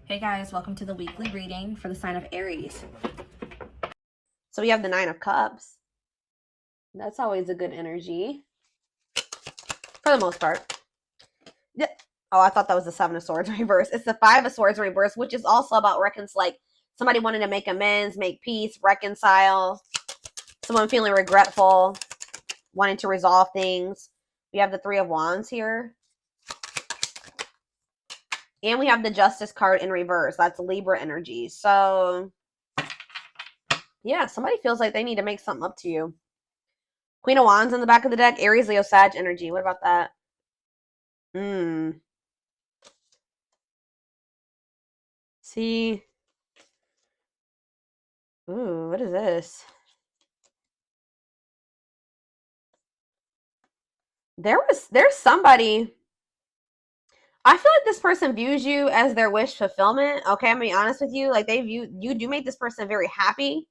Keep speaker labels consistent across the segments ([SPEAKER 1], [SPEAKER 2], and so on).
[SPEAKER 1] Hey guys, welcome to the weekly reading for the sign of Aries.
[SPEAKER 2] So we have the 9 of Cups. That's always a good energy. For the most part. Yeah. Oh, I thought that was the 7 of Swords reverse. It's the 5 of Swords reverse, which is also about like somebody wanting to make amends, make peace, reconcile. Someone feeling regretful, wanting to resolve things. We have the 3 of Wands here. And we have the Justice card in reverse. That's Libra energy. So, yeah, somebody feels like they need to make something up to you. Queen of Wands in the back of the deck. Aries, Leo, Sag energy. What about that? See. Ooh, what is this? There's somebody. I feel like this person views you as their wish fulfillment. Okay, I'm gonna be honest with you. Like you do make this person very happy.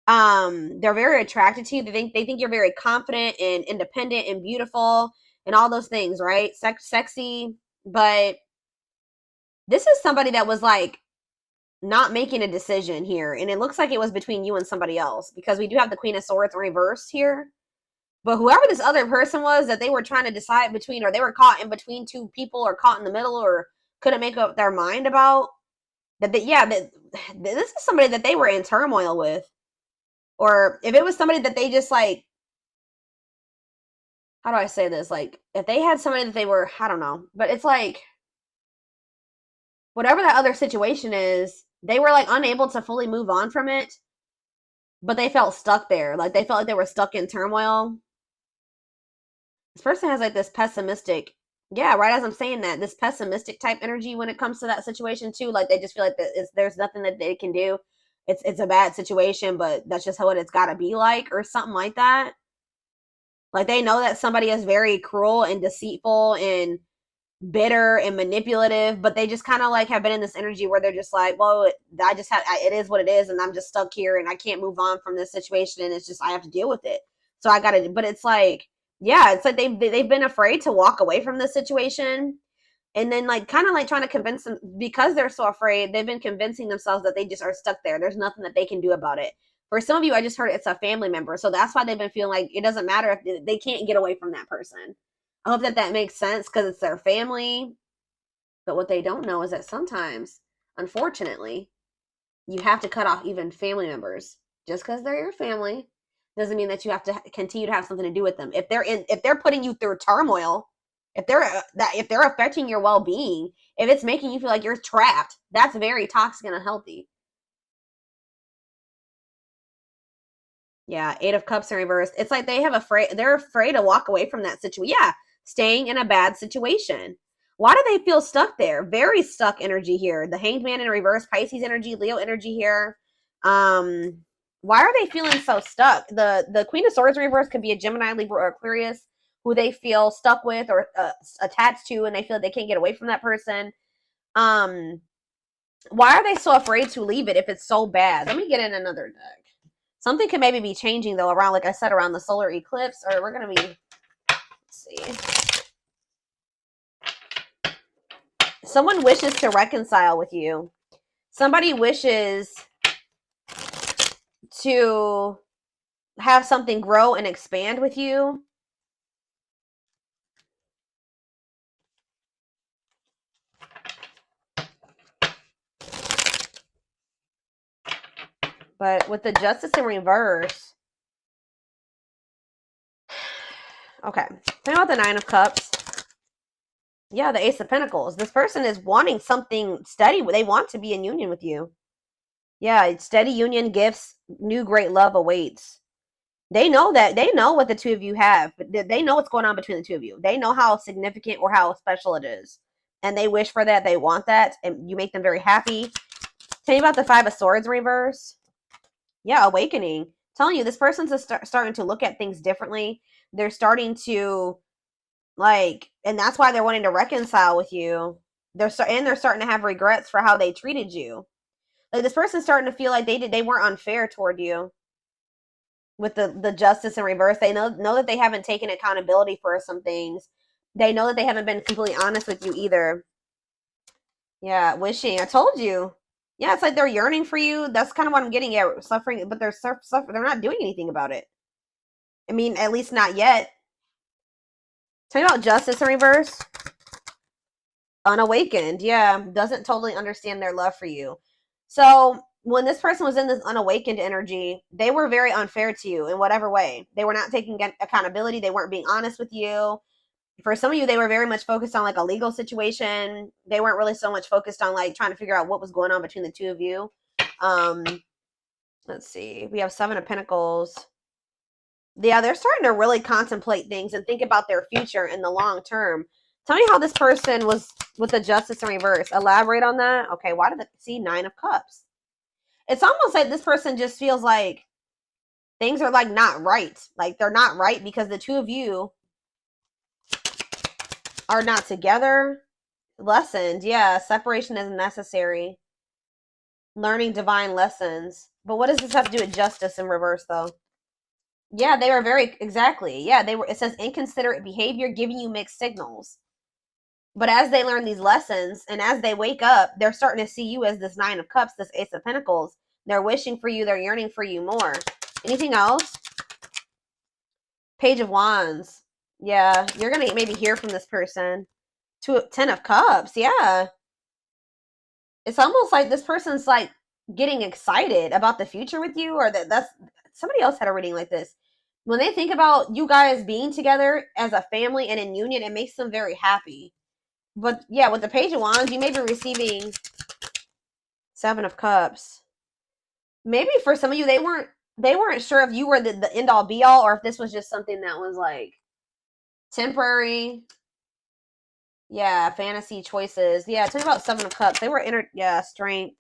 [SPEAKER 2] They're very attracted to you. They think you're very confident and independent and beautiful and all those things, right? Sexy, but this is somebody that was like not making a decision here, and it looks like it was between you and somebody else because we do have the Queen of Swords reversed here. But whoever this other person was that they were trying to decide between, or they were caught in between two people, or caught in the middle, or couldn't make up their mind about, that this is somebody that they were in turmoil with. Or if it was somebody that they just like, how do I say this? Like, if they had somebody that they were, I don't know, but it's like, whatever that other situation is, they were like unable to fully move on from it, but they felt stuck there. Like, they felt like they were stuck in turmoil. This person has like this pessimistic, yeah, right as I'm saying that, this pessimistic type energy when it comes to that situation too. Like, they just feel like there's nothing that they can do. It's a bad situation, but that's just how it's got to be like, or something like that. Like, they know that somebody is very cruel and deceitful and bitter and manipulative, but they just kind of like have been in this energy where they're just like, well, it is what it is, and I'm just stuck here and I can't move on from this situation, and it's just, I have to deal with it. So I gotta, but it's like, yeah, it's like they've been afraid to walk away from this situation, and then like kind of like trying to convince them, because they're so afraid, they've been convincing themselves that they just are stuck there. There's nothing that they can do about it. For some of you, I just heard it's a family member, so that's why they've been feeling like it doesn't matter if they can't get away from that person. I hope that makes sense because it's their family. But what they don't know is that sometimes, unfortunately, you have to cut off even family members. Just because they're your family doesn't mean that you have to continue to have something to do with them. If they're putting you through turmoil, if they're affecting your well-being, if it's making you feel like you're trapped, that's very toxic and unhealthy. Yeah, 8 of Cups in reverse. It's like they're afraid to walk away from that situation. Yeah, staying in a bad situation. Why do they feel stuck there? Very stuck energy here. The Hanged Man in reverse, Pisces energy, Leo energy here. Why are they feeling so stuck? The Queen of Swords in reverse could be a Gemini, Libra, or Aquarius who they feel stuck with or attached to, and they feel they can't get away from that person. Why are they so afraid to leave it if it's so bad? Let me get in another deck. Something could maybe be changing though around, like I said, around the solar eclipse, or we're gonna be, let's see. Someone wishes to reconcile with you. Somebody wishes to have something grow and expand with you. But with the Justice in reverse, okay, think about the 9 of Cups. Yeah, the Ace of Pentacles. This person is wanting something steady. They want to be in union with you. Yeah, steady union, gifts, new great love awaits. They know what the two of you have. They know what's going on between the two of you. They know how significant or how special it is. And they wish for that. They want that. And you make them very happy. Tell me about the 5 of Swords reverse. Yeah, awakening. I'm telling you, this person's starting to look at things differently. They're starting to, like, and that's why they're wanting to reconcile with you. They're starting to have regrets for how they treated you. Like, this person's starting to feel like they weren't unfair toward you. With the Justice in reverse, they know that they haven't taken accountability for some things. They know that they haven't been completely honest with you either. Yeah, wishing. I told you. Yeah, it's like they're yearning for you. That's kind of what I'm getting at. Suffering, but they're suffering. They're not doing anything about it. I mean, at least not yet. Tell me about justice in reverse. Unawakened. Yeah, doesn't totally understand their love for you. So when this person was in this unawakened energy, they were very unfair to you in whatever way. They were not taking accountability. They weren't being honest with you. For some of you, they were very much focused on like a legal situation. They weren't really so much focused on like trying to figure out what was going on between the two of you. Um, let's see. We have Seven of Pentacles. Yeah, they're starting to really contemplate things and think about their future in the long term. Tell me how this person was with the justice in reverse. Elaborate on that. Okay, why did they see Nine of Cups? It's almost like this person just feels like things are like not right. Like they're not right because the two of you are not together. Lessons, yeah, separation is necessary. Learning divine lessons. But what does this have to do with justice in reverse though? Yeah, they were very exactly. Yeah, they were. It says inconsiderate behavior giving you mixed signals. But as they learn these lessons and as they wake up, they're starting to see you as this Nine of Cups, this Ace of Pentacles. They're wishing for you. They're yearning for you more. Anything else? Page of Wands. Yeah, you're going to maybe hear from this person. Ten of Cups. Yeah. It's almost like this person's like getting excited about the future with you, or that's somebody else had a reading like this. When they think about you guys being together as a family and in union, it makes them very happy. But yeah, with the Page of Wands, you may be receiving Seven of Cups. Maybe for some of you, they weren't sure if you were the end all be all, or if this was just something that was like temporary. Yeah, fantasy choices. Yeah, tell me about Seven of Cups. They were strength,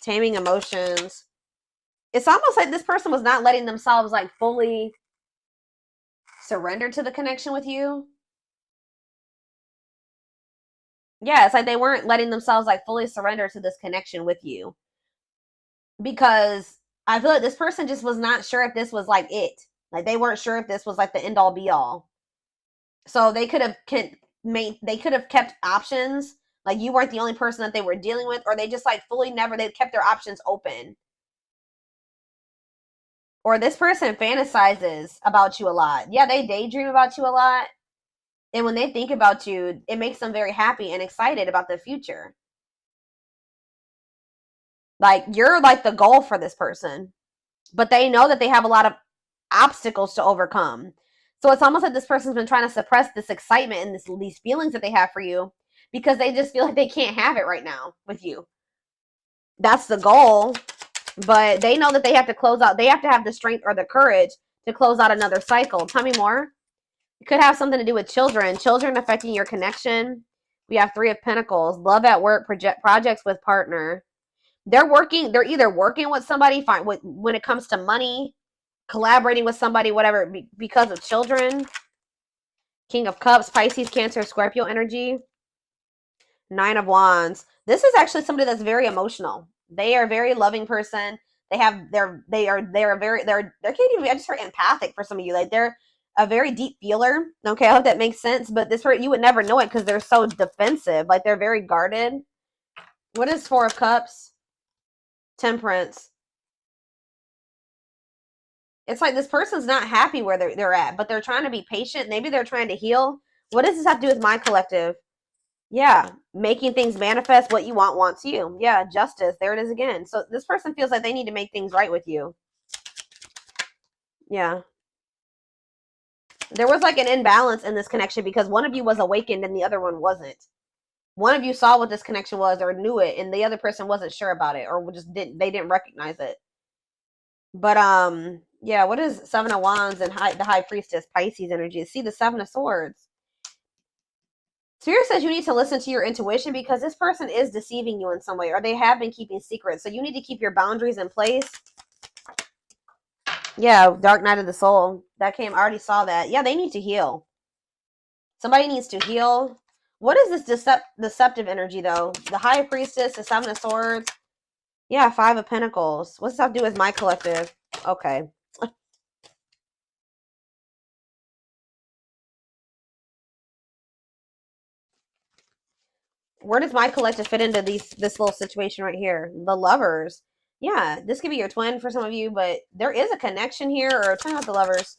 [SPEAKER 2] taming emotions. It's almost like this person was not letting themselves like fully surrender to the connection with you. Yeah, it's like they weren't letting themselves like fully surrender to this connection with you. Because I feel like this person just was not sure if this was like it. Like they weren't sure if this was like the end all be all. So they could have kept options. Like you weren't the only person that they were dealing with, or they just like fully never they kept their options open. Or this person fantasizes about you a lot. Yeah, they daydream about you a lot. And when they think about you, it makes them very happy and excited about the future. Like you're like the goal for this person, but they know that they have a lot of obstacles to overcome. So it's almost like this person's been trying to suppress this excitement and these feelings that they have for you because they just feel like they can't have it right now with you. That's the goal, but they know that they have to close out. They have to have the strength or the courage to close out another cycle. Tell me more. It could have something to do with children affecting your connection. We have Three of Pentacles, love at work, projects with partner. They're either working with somebody when it comes to money, collaborating with somebody, whatever, because of children. King of Cups, Pisces, Cancer, Scorpio energy. Nine of Wands. This is actually somebody that's very emotional. They are a very loving person. They have they're can't even, I just heard empathic for some of you. Like they're a very deep feeler. Okay, I hope that makes sense. But this you would never know it because they're so defensive. Like they're very guarded. What is Four of Cups? Temperance. It's like this person's not happy where they're at, but they're trying to be patient. Maybe they're trying to heal. What does this have to do with my collective? Yeah, making things manifest. What you want wants you. Yeah, justice. There it is again. So this person feels like they need to make things right with you. Yeah. There was like an imbalance in this connection because one of you was awakened and the other one wasn't. One of you saw what this connection was or knew it, and the other person wasn't sure about it or just didn't recognize it. But yeah, what is Seven of Wands and the High Priestess Pisces energy? See the Seven of Swords. Spirit says you need to listen to your intuition because this person is deceiving you in some way, or they have been keeping secrets. So you need to keep your boundaries in place. Yeah, Dark Night of the Soul. That came, I already saw that. Yeah, they need to heal. Somebody needs to heal. What is this deceptive energy, though? The High Priestess, the Seven of Swords. Yeah, Five of Pentacles. What's that have to do with my collective? Okay. Where does my collective fit into this little situation right here? The Lovers. Yeah, this could be your twin for some of you, but there is a connection here, or turn out the Lovers.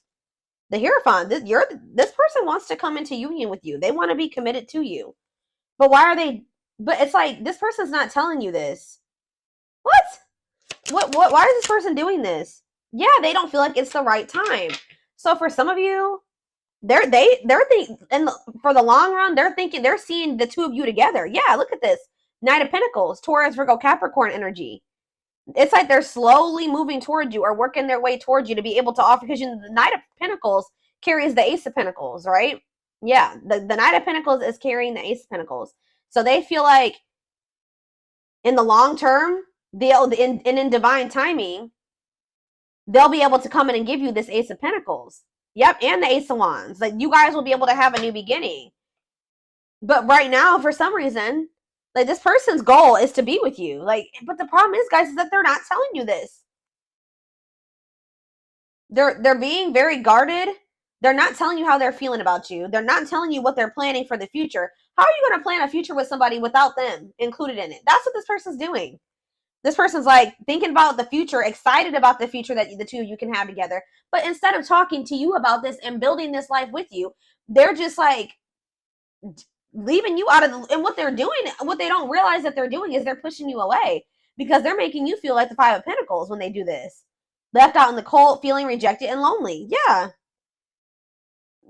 [SPEAKER 2] The Hierophant. This person wants to come into union with you. They want to be committed to you. But why are they? But it's like this person's not telling you this. What? Why is this person doing this? Yeah, they don't feel like it's the right time. So for some of you, they're thinking, and for the long run, they're seeing the two of you together. Yeah, look at this. Knight of Pentacles, Taurus, Virgo, Capricorn energy. It's like they're slowly moving towards you or working their way towards you to be able to offer, because the Knight of Pentacles carries the Ace of Pentacles, right? Yeah, the Knight of Pentacles is carrying the Ace of Pentacles. So they feel like in the long term, in divine timing, they'll be able to come in and give you this Ace of Pentacles. Yep, and the Ace of Wands. Like, you guys will be able to have a new beginning. But right now, for some reason, like, this person's goal is to be with you. Like, but the problem is, guys, is that they're not telling you this. They're being very guarded. They're not telling you how they're feeling about you. They're not telling you what they're planning for the future. How are you going to plan a future with somebody without them included in it? That's what this person's doing. This person's like thinking about the future, excited about the future that the two of you can have together. But instead of talking to you about this and building this life with you, they're just like leaving you out of the, and what they're doing, what they don't realize that they're doing is they're pushing you away, because they're making you feel like the Five of Pentacles when they do this. Left out in the cold, feeling rejected and lonely. Yeah.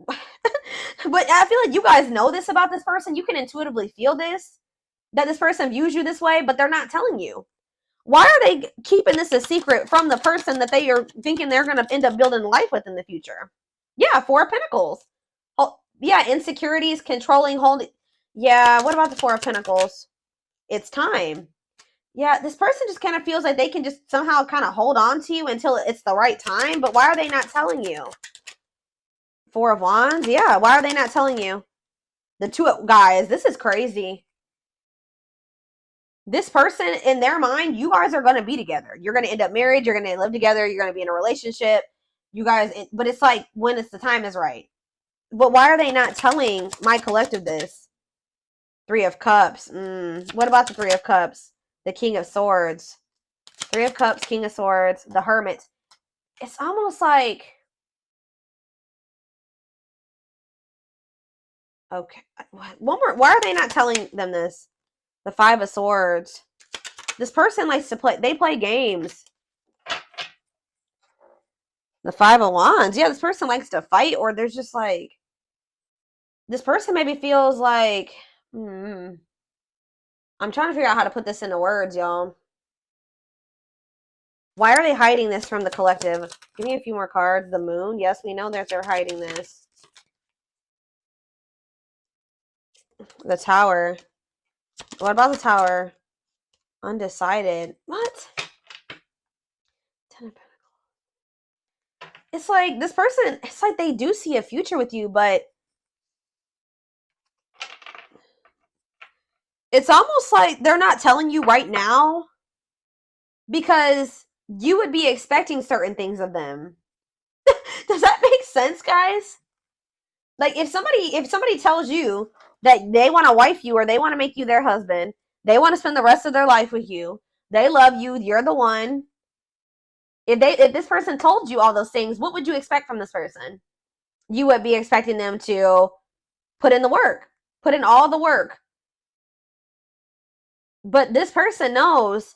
[SPEAKER 2] But I feel like you guys know this about this person. You can intuitively feel this, that this person views you this way, but they're not telling you. Why are they keeping this a secret from the person that they are thinking they're going to end up building life with in the future? Yeah, Four of Pentacles. Oh, yeah, insecurities, controlling, holding. Yeah, what about the Four of Pentacles? It's time. Yeah, this person just kind of feels like they can just somehow kind of hold on to you until it's the right time, but why are they not telling you? Four of Wands? Yeah, why are they not telling you? The two guys, this is crazy. This person, in their mind, you guys are going to be together. You're going to end up married. You're going to live together. You're going to be in a relationship. You guys, but it's like when it's the time is right. But why are they not telling my collective this? Three of Cups. What about the Three of Cups? The King of Swords. Three of Cups, King of Swords, the Hermit. It's almost like... Okay. One more. Why are they not telling them this? The Five of Swords. This person likes to play. They play games. The Five of Wands. Yeah, this person likes to fight, or there's just like... This person maybe feels like... I'm trying to figure out how to put this into words, y'all. Why are they hiding this from the collective? Give me a few more cards. The Moon. Yes, we know that they're hiding this. The Tower. What about the Tower? Undecided. What? Ten of Pentacles. It's like this person, it's like they do see a future with you, but it's almost like they're not telling you right now because you would be expecting certain things of them. Does that make sense, guys? Like if somebody tells you that they want to wife you or they want to make you their husband, they want to spend the rest of their life with you, they love you, you're the one. If this person told you all those things, what would you expect from this person? You would be expecting them to put in the work, put in all the work. But this person knows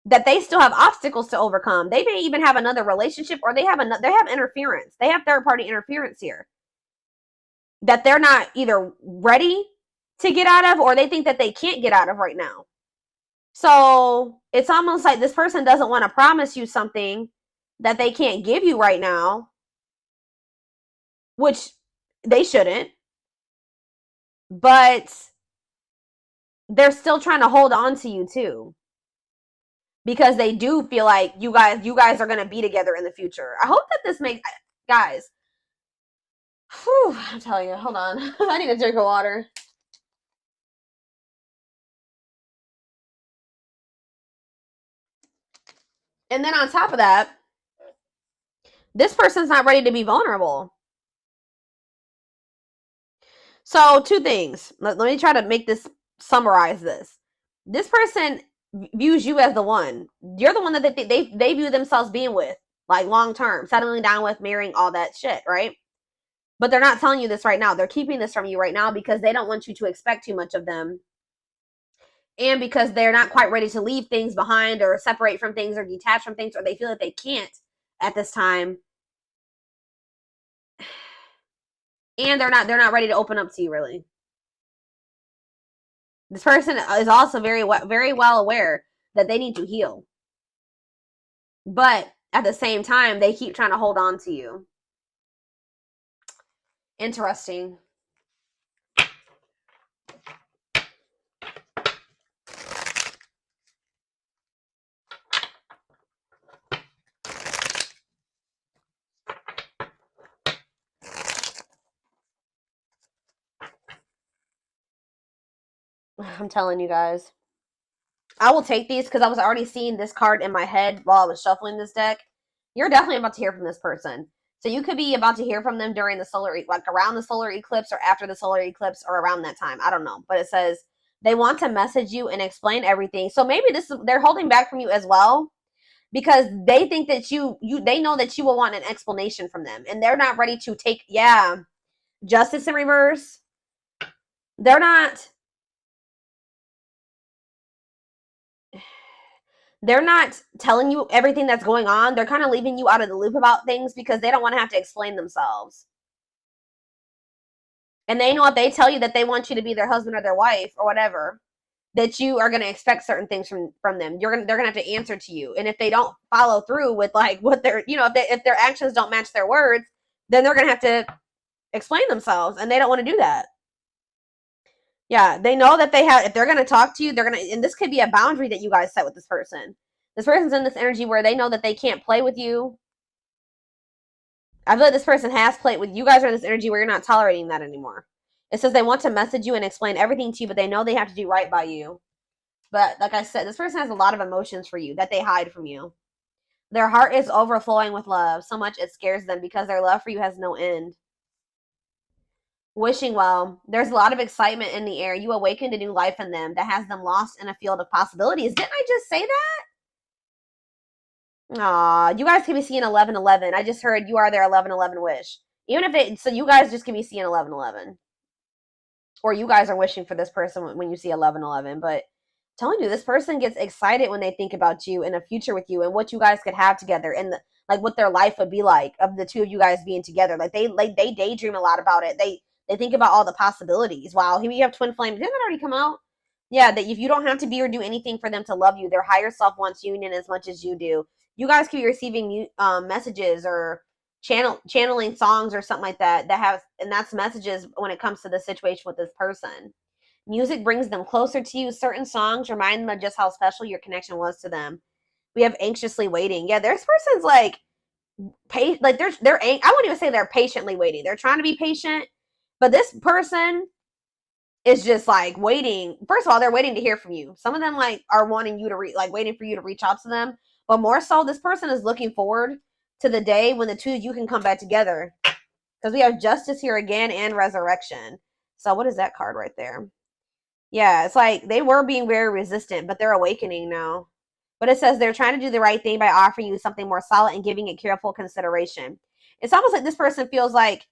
[SPEAKER 2] that they still have obstacles to overcome. They may even have another relationship, or they have interference. They have third-party interference here that they're not either ready to get out of, or they think that they can't get out of right now. So it's almost like this person doesn't want to promise you something that they can't give you right now, which they shouldn't, but they're still trying to hold on to you too, because they do feel like you guys are going to be together in the future. I hope that this makes, guys, whew, I'm telling you, hold on. I need a drink of water. And then on top of that, this person's not ready to be vulnerable. So two things. Let me try to make this summarize this. This person views you as the one. You're the one that they view themselves being with, like long term, settling down with, marrying, all that shit, right? But they're not telling you this right now. They're keeping this from you right now because they don't want you to expect too much of them. And because they're not quite ready to leave things behind or separate from things or detach from things, or they feel that they can't at this time. And they're not ready to open up to you, really. This person is also very well aware that they need to heal. But at the same time, they keep trying to hold on to you. Interesting. I'm telling you guys. I will take these because I was already seeing this card in my head while I was shuffling this deck. You're definitely about to hear from this person. So you could be about to hear from them during the solar, like around the solar eclipse or after the solar eclipse or around that time. I don't know. But it says they want to message you and explain everything. So maybe they're holding back from you as well because they think that they know that you will want an explanation from them. And they're not ready to take, Justice in reverse. They're not telling you everything that's going on. They're kind of leaving you out of the loop about things because they don't want to have to explain themselves. And they know if they tell you that they want you to be their husband or their wife or whatever, that you are going to expect certain things from them. They're going to have to answer to you. And if they don't follow through with like what they're, if their actions don't match their words, then they're going to have to explain themselves. And they don't want to do that. Yeah, they know that if they're going to talk to you, and this could be a boundary that you guys set with this person. This person's in this energy where they know that they can't play with you. I feel like this person has played with you guys are in this energy where you're not tolerating that anymore. It says they want to message you and explain everything to you, but they know they have to do right by you. But like I said, this person has a lot of emotions for you that they hide from you. Their heart is overflowing with love, so much it scares them because their love for you has no end. Wishing well. There's a lot of excitement in the air. You awakened a new life in them that has them lost in a field of possibilities. Didn't I just say that? Aw, you guys can be seeing 1111. I just heard you are their 1111 wish. So you guys just can be seeing 1111. Or you guys are wishing for this person when you see 1111. But I'm telling you, this person gets excited when they think about you and a future with you and what you guys could have together and what their life would be like of the two of you guys being together. They daydream a lot about it. They think about all the possibilities. Wow, here we have twin flame. Didn't that already come out? Yeah, that if you don't have to be or do anything for them to love you, their higher self wants union as much as you do. You guys could be receiving messages or channeling songs or something like that and that's messages when it comes to the situation with this person. Music brings them closer to you. Certain songs remind them of just how special your connection was to them. We have anxiously waiting. Yeah, this person's I wouldn't even say they're patiently waiting. They're trying to be patient. But this person is just waiting. First of all, they're waiting to hear from you. Some of them are wanting you to waiting for you to reach out to them. But more so, this person is looking forward to the day when the two of you can come back together. Because we have justice here again and resurrection. So what is that card right there? Yeah, it's they were being very resistant, but they're awakening now. But it says they're trying to do the right thing by offering you something more solid and giving it careful consideration. It's almost like this person feels like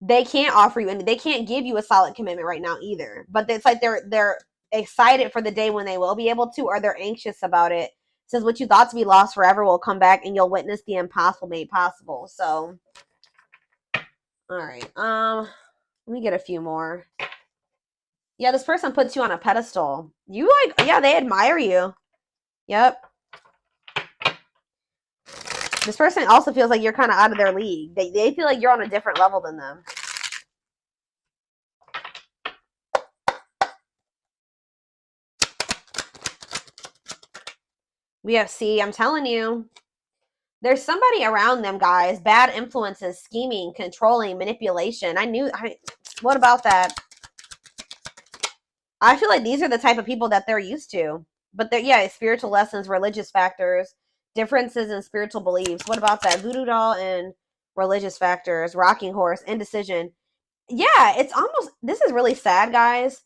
[SPEAKER 2] they can't offer you and they can't give you a solid commitment right now either. But it's they're excited for the day when they will be able to, or they're anxious about it. It says what you thought to be lost forever will come back and you'll witness the impossible made possible. So, all right. Let me get a few more. Yeah, this person puts you on a pedestal. You they admire you. Yep. This person also feels like you're kind of out of their league. They feel like you're on a different level than them. We have I'm telling you. There's somebody around them, guys. Bad influences, scheming, controlling, manipulation. What about that? I feel like these are the type of people that they're used to. But spiritual lessons, religious factors, differences in spiritual beliefs. What about that? Voodoo doll and religious factors, rocking horse, indecision. Yeah, it's almost, this is really sad, guys.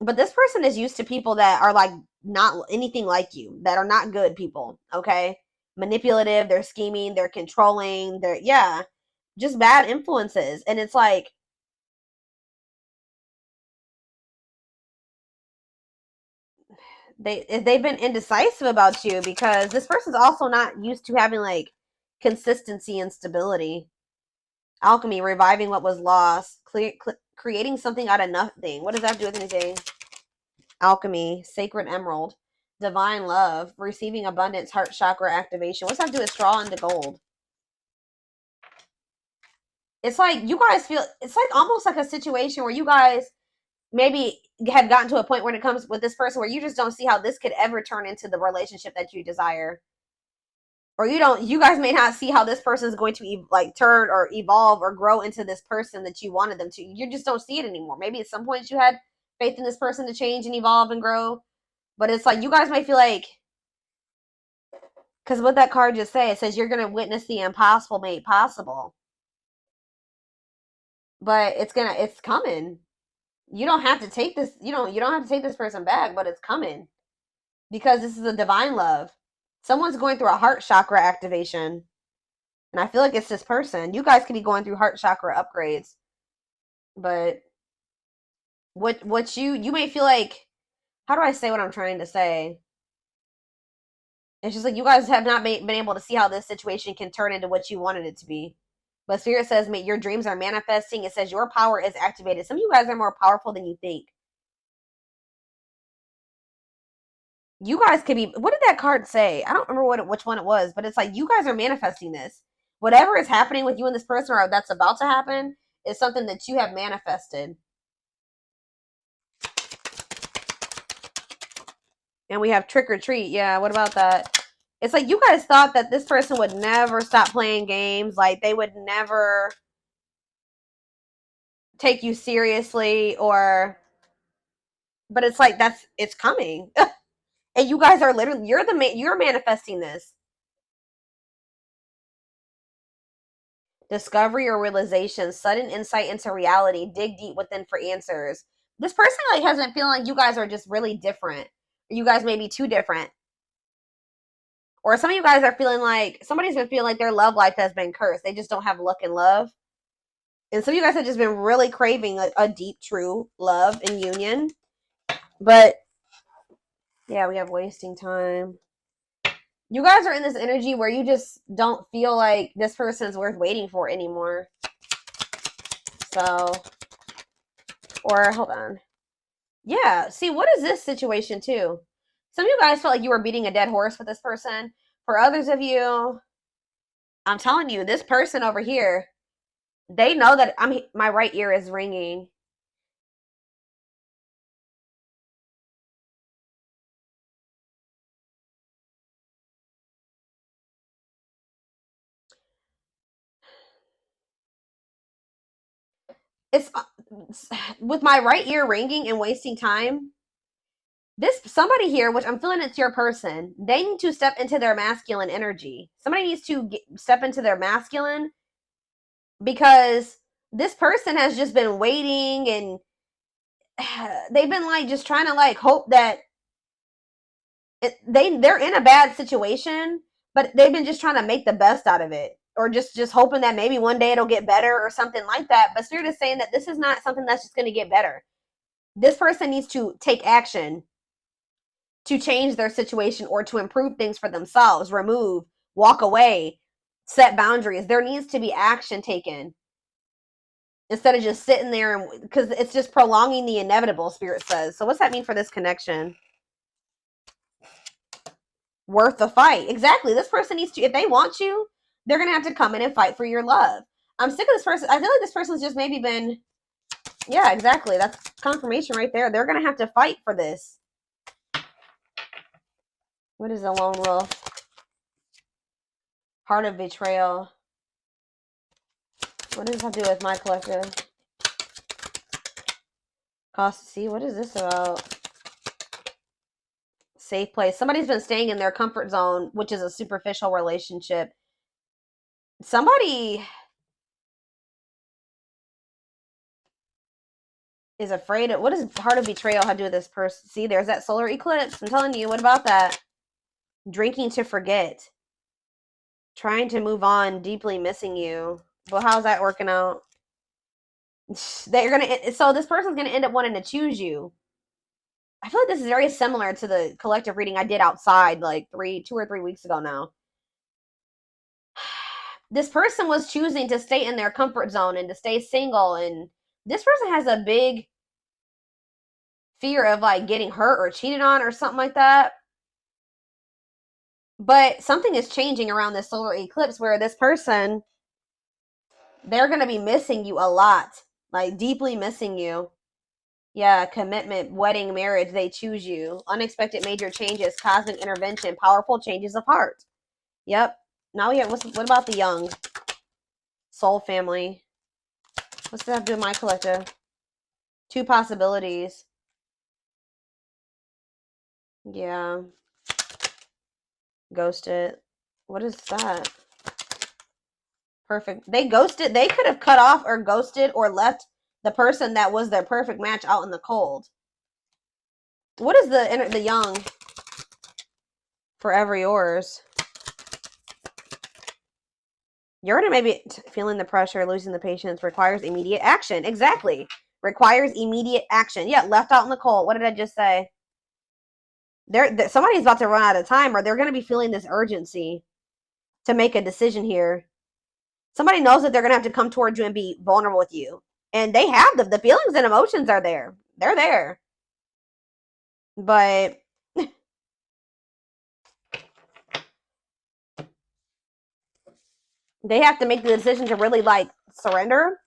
[SPEAKER 2] But this person is used to people that are like not anything like you, that are not good people, okay? Manipulative, they're scheming, they're controlling, they're, yeah, just bad influences. And it's like, they've been indecisive about you because this person's also not used to having like consistency and stability. Alchemy, reviving what was lost, creating something out of nothing. What does that have to do with anything? Alchemy, sacred emerald, divine love, receiving abundance, heart chakra activation. What's that have to do with straw into gold? It's like you guys feel, it's like almost like a situation where you guys maybe have gotten to a point when it comes with this person where you just don't see how this could ever turn into the relationship that you desire. Or you guys may not see how this person is going to like turn or evolve or grow into this person that you wanted them to. You just don't see it anymore. Maybe at some point you had faith in this person to change and evolve and grow, but it's like you guys might feel like, because what that card just says, it says you're going to witness the impossible made possible. But it's coming. You don't have to take this, you don't have to take this person back, but it's coming. Because this is a divine love. Someone's going through a heart chakra activation. And I feel like it's this person. You guys could be going through heart chakra upgrades. But what you may feel like, how do I say what I'm trying to say? It's just like you guys have not been able to see how this situation can turn into what you wanted it to be. But Spirit says your dreams are manifesting. It says your power is activated. Some of you guys are more powerful than you think. You guys could be, what did that card say? I don't remember which one it was, but it's like you guys are manifesting this. Whatever is happening with you and this person or that's about to happen is something that you have manifested. And we have trick or treat. Yeah, what about that? It's like you guys thought that this person would never stop playing games. Like they would never take you seriously but it's like it's coming. And you guys are literally, you're manifesting this. Discovery or realization, sudden insight into reality, dig deep within for answers. This person like has been feeling like you guys are just really different. You guys may be too different. Or some of you guys are feeling like somebody's been feeling like their love life has been cursed. They just don't have luck in love. And some of you guys have just been really craving a deep, true love and union. But yeah, we have wasting time. You guys are in this energy where you just don't feel like this person is worth waiting for anymore. So, or hold on. Yeah, see, what is this situation too? Some of you guys felt like you were beating a dead horse with this person. For others of you, I'm telling you, this person over here, they know that my right ear is ringing. It's with my right ear ringing and wasting time. Somebody here, which I'm feeling it's your person, they need to step into their masculine energy. Somebody needs to step into their masculine, because this person has just been waiting and they've been like just trying to like hope that they're in a bad situation, but they've been just trying to make the best out of it, or just hoping that maybe one day it'll get better or something like that. But Spirit is saying that this is not something that's just going to get better. This person needs to take action to change their situation or to improve things for themselves, remove, walk away, set boundaries. There needs to be action taken instead of just sitting there, because it's just prolonging the inevitable, Spirit says. So what's that mean for this connection? Worth the fight. Exactly. This person needs to, if they want you, they're going to have to come in and fight for your love. I'm sick of this person. I feel like this person's just maybe been, yeah, exactly. That's confirmation right there. They're going to have to fight for this. What is a lone wolf? Heart of betrayal. What does that do with my collective? Cost to see. What is this about? Safe place. Somebody's been staying in their comfort zone, which is a superficial relationship. Somebody is afraid of, what does heart of betrayal have to do with this person? See, there's that solar eclipse. I'm telling you, what about that? Drinking to forget. Trying to move on, deeply missing you. But how's that working out? They're gonna, so this person's gonna end up wanting to choose you. I feel like this is very similar to the collective reading I did outside like 2 or 3 weeks ago now. This person was choosing to stay in their comfort zone and to stay single, and this person has a big fear of like getting hurt or cheated on or something like that. But something is changing around this solar eclipse where this person, they're going to be missing you a lot, like deeply missing you. Yeah, commitment, wedding, marriage, they choose you. Unexpected major changes, cosmic intervention, powerful changes of heart. Yep. Now we have, what about the young? Soul family. What's that have to do with my collective? 2 possibilities. Yeah. Ghosted. What is that? Perfect. They ghosted. They could have cut off or ghosted or left the person that was their perfect match out in the cold. What is the young? Forever yours. You're gonna maybe feeling the pressure, losing the patience, requires immediate action. Exactly. Requires immediate action. Yeah, left out in the cold. What did I just say? Somebody's about to run out of time, or they're gonna be feeling this urgency to make a decision here. Somebody knows that they're gonna have to come towards you and be vulnerable with you, and they have the feelings and emotions are there. They're there, but they have to make the decision to really like surrender